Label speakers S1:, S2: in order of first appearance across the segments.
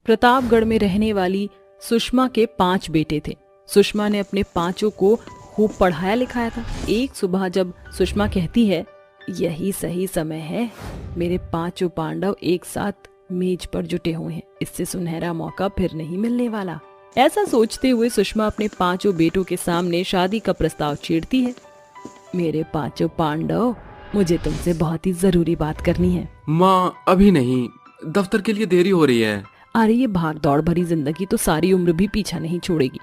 S1: प्रतापगढ़ में रहने वाली सुषमा के 5 बेटे थे। सुषमा ने अपने 5 को खूब पढ़ाया लिखाया था। एक सुबह जब सुषमा कहती है, यही सही समय है, मेरे 5 पांडव एक साथ मेज पर जुटे हुए हैं, इससे सुनहरा मौका फिर नहीं मिलने वाला। ऐसा सोचते हुए सुषमा अपने 5 बेटों के सामने शादी का प्रस्ताव छेड़ती है। मेरे 5 पांडव, मुझे तुमसे बहुत ही जरूरी बात करनी है।
S2: माँ अभी नहीं, दफ्तर के लिए देरी हो रही है।
S1: अरे ये भाग दौड़ भरी जिंदगी तो सारी उम्र भी पीछा नहीं छोड़ेगी,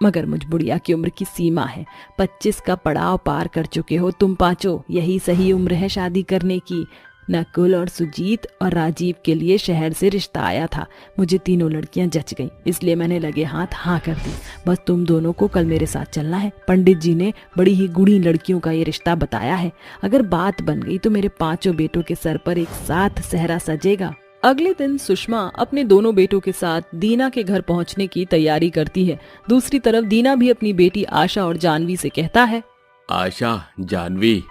S1: मगर मुझ बुढ़िया की उम्र की सीमा है। 25 का पड़ाव पार कर चुके हो तुम 5, यही सही उम्र है शादी करने की। नकुल और सुजीत और राजीव के लिए शहर से रिश्ता आया था। मुझे तीनों लड़कियां जच गईं, इसलिए मैंने लगे हाथ हाँ कर दी। बस तुम दोनों को कल मेरे साथ चलना है। पंडित जी ने बड़ी ही गुणी लड़कियों का ये रिश्ता बताया है। अगर बात बन गई तो मेरे 5 बेटों के सर पर एक साथ सेहरा सजेगा। अगले दिन सुषमा अपने दोनों बेटों के साथ दीना के घर पहुंचने की तैयारी करती है। दूसरी तरफ दीना भी अपनी बेटी आशा और जानवी से कहता है,
S2: आशा, जानवी,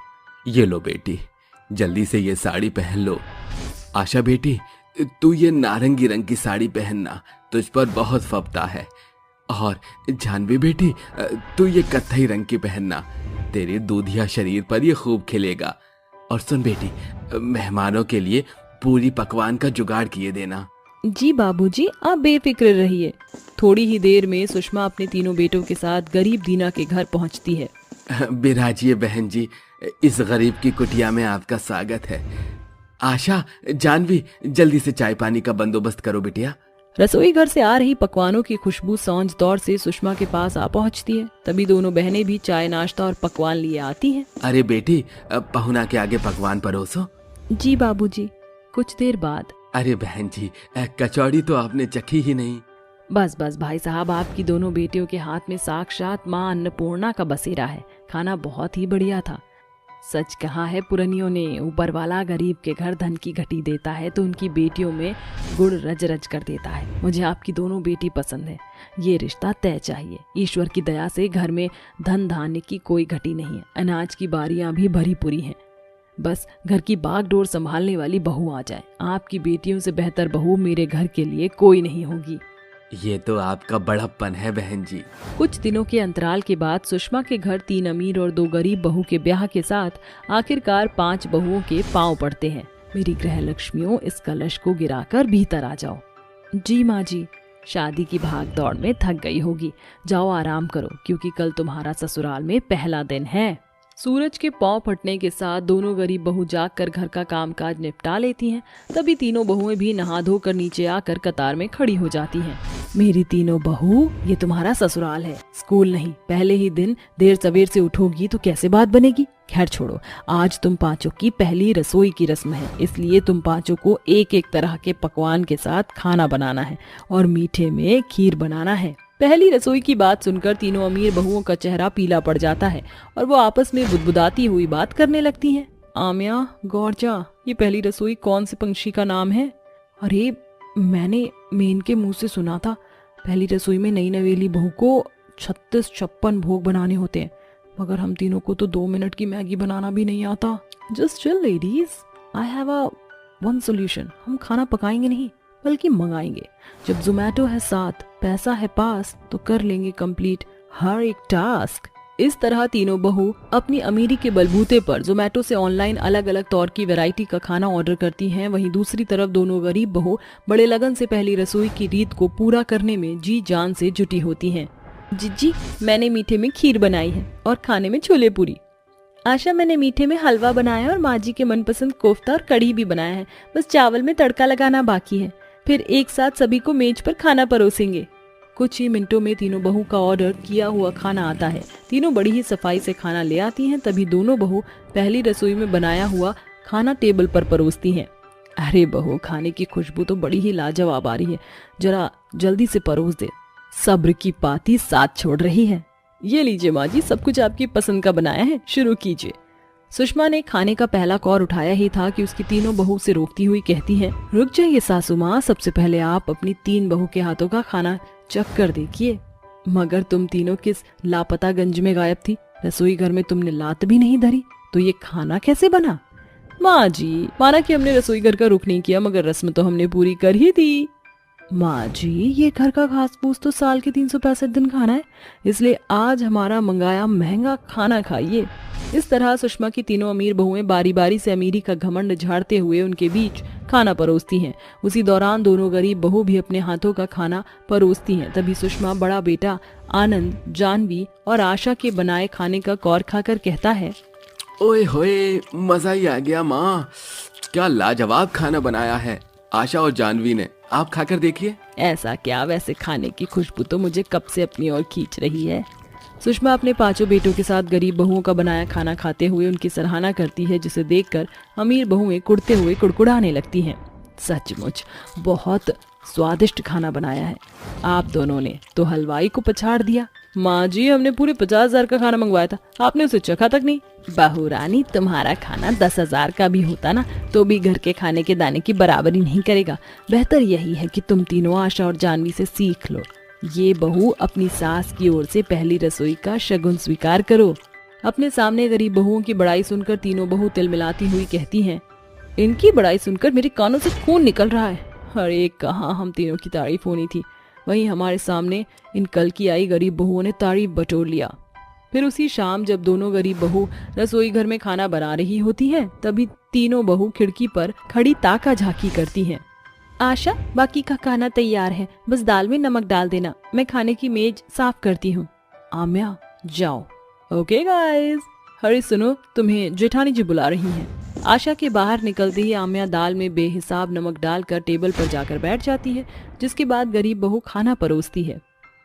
S2: ये लो बेटी, जल्दी से ये साड़ी पहन लो। आशा बेटी, तू ये नारंगी रंग की साड़ी पहनना, तुझ पर बहुत फबता है। और जानवी बेटी, तू ये कत्थई रंग की पहनना, तेरे दूधिया शरीर पर ये खूब खिलेगा। और सुन बेटी, मेहमानों के लिए पूरी पकवान का जुगाड़ किए देना।
S1: जी बाबूजी, आप बेफिक्र रहिए। थोड़ी ही देर में सुषमा अपने तीनों बेटों के साथ गरीब दीना के घर पहुंचती है।
S2: बिराजिए बहन जी, इस गरीब की कुटिया में आपका स्वागत है। आशा, जानवी, जल्दी से चाय पानी का बंदोबस्त करो बिटिया।
S1: रसोई घर से आ रही पकवानों की खुशबू सौंज दौर से सुषमा के पास आ पहुंचती है। तभी दोनों बहनें भी चाय, नाश्ता और पकवान लिए आती हैं।
S2: अरे बेटी, पहुना के आगे पकवान परोसो।
S1: जी बाबूजी। कुछ देर बाद,
S2: अरे बहन जी, कचौड़ी तो आपने चखी ही नहीं।
S1: बस बस भाई साहब, आपकी दोनों बेटियों के हाथ में साक्षात माँ अन्नपूर्णा का बसेरा है। खाना बहुत ही बढ़िया था। सच कहा है पुरनियों ने, ऊपर वाला गरीब के घर धन की घटी देता है तो उनकी बेटियों में गुड़ रज रज कर देता है। मुझे आपकी दोनों बेटी पसंद है, ये रिश्ता तय चाहिए। ईश्वर की दया से घर में धन धान्य की कोई घटी नहीं है, अनाज की बारियां भी भरी पूरी हैं। बस घर की बागडोर संभालने वाली बहू आ जाए। आपकी बेटियों से बेहतर बहू मेरे घर के लिए कोई नहीं होगी।
S2: ये तो आपका बड़प्पन है बहन जी।
S1: कुछ दिनों के अंतराल के बाद सुषमा के घर 3 अमीर और 2 गरीब बहू के ब्याह के साथ आखिरकार 5 बहुओं के पांव पड़ते हैं। मेरी गृह लक्ष्मियों, इस कलश को गिराकर भीतर आ जाओ। जी माँ जी। शादी की भाग दौड़ में थक गई होगी, जाओ आराम करो, क्योंकि कल तुम्हारा ससुराल में पहला दिन है। सूरज के पांव फटने के साथ दोनों गरीब बहू जागकर घर का कामकाज निपटा लेती हैं। तभी तीनों बहुएं भी नहा धोकर नीचे आकर कतार में खड़ी हो जाती हैं। मेरी तीनों बहू, ये तुम्हारा ससुराल है, स्कूल नहीं। पहले ही दिन देर सवेर से उठोगी तो कैसे बात बनेगी। खैर छोड़ो, आज तुम 5 की पहली रसोई की रस्म है, इसलिए तुम 5 को एक एक तरह के पकवान के साथ खाना बनाना है और मीठे में खीर बनाना है। पहली रसोई की बात सुनकर तीनों अमीर बहुओं का चेहरा पीला पड़ जाता है और वो आपस में बुदबुदाती हुई बात करने लगती हैं। आम्या, गौरजा, ये पहली रसोई कौन से पंछी का नाम है? अरे मैंने मेन के मुंह से सुना था, पहली रसोई में नई नवेली बहू को 36-56 भोग बनाने होते हैं, मगर हम तीनों को तो 2 मिनट की मैगी बनाना भी नहीं आता। Just chill ladies, I have a one solution. हम खाना पकाएंगे नहीं बल्कि मंगाएंगे। जब जोमेटो है साथ, पैसा है पास, तो कर लेंगे कंप्लीट हर एक टास्क। इस तरह तीनों बहू अपनी अमीरी के बलबूते पर जोमेटो से ऑनलाइन अलग अलग तौर की वैरायटी का खाना ऑर्डर करती हैं। वहीं दूसरी तरफ दोनों गरीब बहू बड़े लगन से पहली रसोई की रीत को पूरा करने में जी जान से जुटी होती हैं। जी, मैंने मीठे में खीर बनाई है और खाने में छोले पूरी। आशा, मैंने मीठे में हलवा बनाया और माँ जी के मनपसंद कोफ्ता और कढ़ी भी बनाया है, बस चावल में तड़का लगाना बाकी है। फिर एक साथ सभी को मेज पर खाना परोसेंगे। कुछ ही मिनटों में तीनों बहू का ऑर्डर किया हुआ खाना आता है। तीनों बड़ी ही सफाई से खाना ले आती हैं। तभी दोनों बहू पहली रसोई में बनाया हुआ खाना टेबल पर परोसती हैं। अरे बहू, खाने की खुशबू तो बड़ी ही लाजवाब आ रही है, जरा जल्दी से परोस दे, सब्र की पाती साथ छोड़ रही है। ये लीजिए माँ जी, सब कुछ आपकी पसंद का बनाया है, शुरू कीजिए। सुषमा ने खाने का पहला कौर उठाया ही था कि उसकी तीनों बहू से रोकती हुई कहती है, रुक जाइए सासू माँ, सबसे पहले आप अपनी 3 बहू के हाथों का खाना चख कर देखिए। मगर तुम तीनों किस लापता गंज में गायब थी? रसोई घर में तुमने लात भी नहीं धरी, तो ये खाना कैसे बना? माँ जी, माना कि हमने रसोई घर का रुख नहीं किया, मगर रस्म तो हमने पूरी कर ही दी। माँ जी, ये घर का घास फूस तो साल के 365 दिन खाना है, इसलिए आज हमारा मंगाया महंगा खाना खाइए। इस तरह सुषमा की तीनों अमीर बहुएं बारी बारी से अमीरी का घमंड झाड़ते हुए उनके बीच खाना परोसती हैं। उसी दौरान दोनों गरीब बहू भी अपने हाथों का खाना परोसती हैं। तभी सुषमा बड़ा बेटा आनंद, जानवी और आशा के बनाए खाने का कौर खाकर कहता है,
S2: ओए होए, मजा ही आ गया माँ, क्या लाजवाब खाना बनाया है आशा और जानवी ने, आप खाकर देखिए।
S1: ऐसा क्या, वैसे खाने की खुशबू तो मुझे कब से अपनी ओर खींच रही है। सुषमा अपने पांचों बेटों के साथ गरीब बहुओं का बनाया खाना खाते हुए उनकी सराहना करती है, जिसे देखकर अमीर बहुएं कुड़ते हुए कुड़कुड़ाने लगती हैं। सचमुच बहुत स्वादिष्ट खाना बनाया है, आप दोनों ने तो हलवाई को पछाड़ दिया। माँ जी, हमने पूरे 50,000 का खाना मंगवाया था, आपने उसे चखा तक नहीं। बहू रानी, तुम्हारा खाना 10,000 का भी होता ना तो भी घर के खाने के दाने की बराबरी नहीं करेगा। बेहतर यही है कि तुम तीनों आशा और जानवी से सीख लो। ये बहू अपनी सास की ओर से पहली रसोई का शगुन स्वीकार करो। अपने सामने गरीब बहुओं की बड़ाई सुनकर तीनों बहू तिलमिलाती हुई कहती हैं, इनकी बड़ाई सुनकर मेरे कानों से खून निकल रहा है। अरे कहाँ हम तीनों की तारीफ होनी थी, वहीं हमारे सामने इन कल की आई गरीब बहुओं ने तारीफ बटोर लिया। फिर उसी शाम जब दोनों गरीब बहू रसोई घर में खाना बना रही होती हैं, तभी तीनों बहू खिड़की पर खड़ी ताका झांकी करती हैं। आशा, बाकी का खाना तैयार है, बस दाल में नमक डाल देना, मैं खाने की मेज साफ करती हूँ। आम्या, जाओ। Okay guys. अरे सुनो, तुम्हें जेठानी जी बुला रही हैं। आशा के बाहर निकलते ही आम्या दाल में बेहिसाब नमक डालकर टेबल पर जाकर बैठ जाती है, जिसके बाद गरीब बहू खाना परोसती है।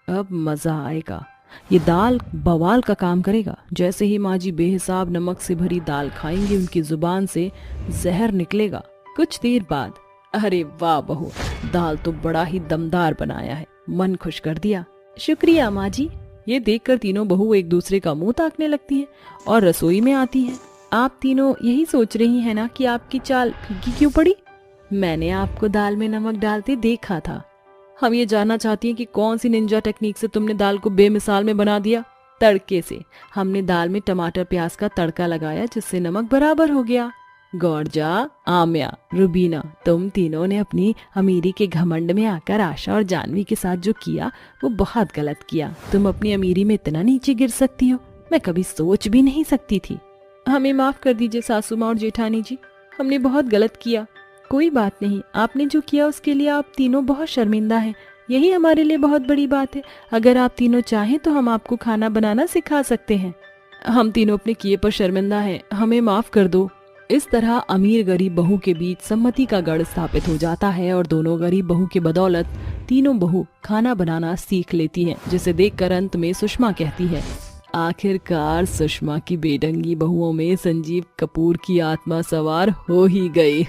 S1: अब मजा आएगा, ये दाल बवाल का काम करेगा। जैसे ही माँ जी बेहिसाब नमक से भरी दाल खाएंगे, उनकी जुबान से जहर निकलेगा। कुछ देर बाद, अरे वाह बहू, दाल तो बड़ा ही दमदार बनाया है, मन खुश कर दिया। शुक्रिया माँ जी। ये देखकर तीनों बहू एक दूसरे का मुंह ताकने लगती हैं और रसोई में आती हैं। आप तीनों यही सोच रही हैं ना कि आपकी चाल फीकी क्यों पड़ी? मैंने आपको दाल में नमक डालते देखा था। हम ये जानना चाहती हैं कि कौन सी निंजा टेक्निक से तुमने दाल को बेमिसाल में बना दिया। तड़के से। हमने दाल में टमाटर प्याज का तड़का लगाया, जिससे नमक बराबर हो गया। गौरजा, आम्या, रुबीना, तुम तीनों ने अपनी अमीरी के घमंड में आकर आशा और जानवी के साथ जो किया वो बहुत गलत किया। तुम अपनी अमीरी में इतना नीचे गिर सकती हो, मैं कभी सोच भी नहीं सकती थी। हमें माफ कर दीजिए सासू माँ और जेठानी जी, हमने बहुत गलत किया। कोई बात नहीं, आपने जो किया उसके लिए आप तीनों बहुत शर्मिंदा हैं, यही हमारे लिए बहुत बड़ी बात है। अगर आप तीनों चाहें तो हम आपको खाना बनाना सिखा सकते हैं। हम तीनों अपने किए पर शर्मिंदा हैं, हमें माफ कर दो। इस तरह अमीर गरीब बहू के बीच सम्मति का गढ़ स्थापित हो जाता है और दोनों गरीब बहू के बदौलत तीनों बहू खाना बनाना सीख लेती हैं, जिसे देखकर अंत में सुषमा कहती है, आखिरकार सुषमा की बेढंगी बहुओं में संजीव कपूर की आत्मा सवार हो ही गई।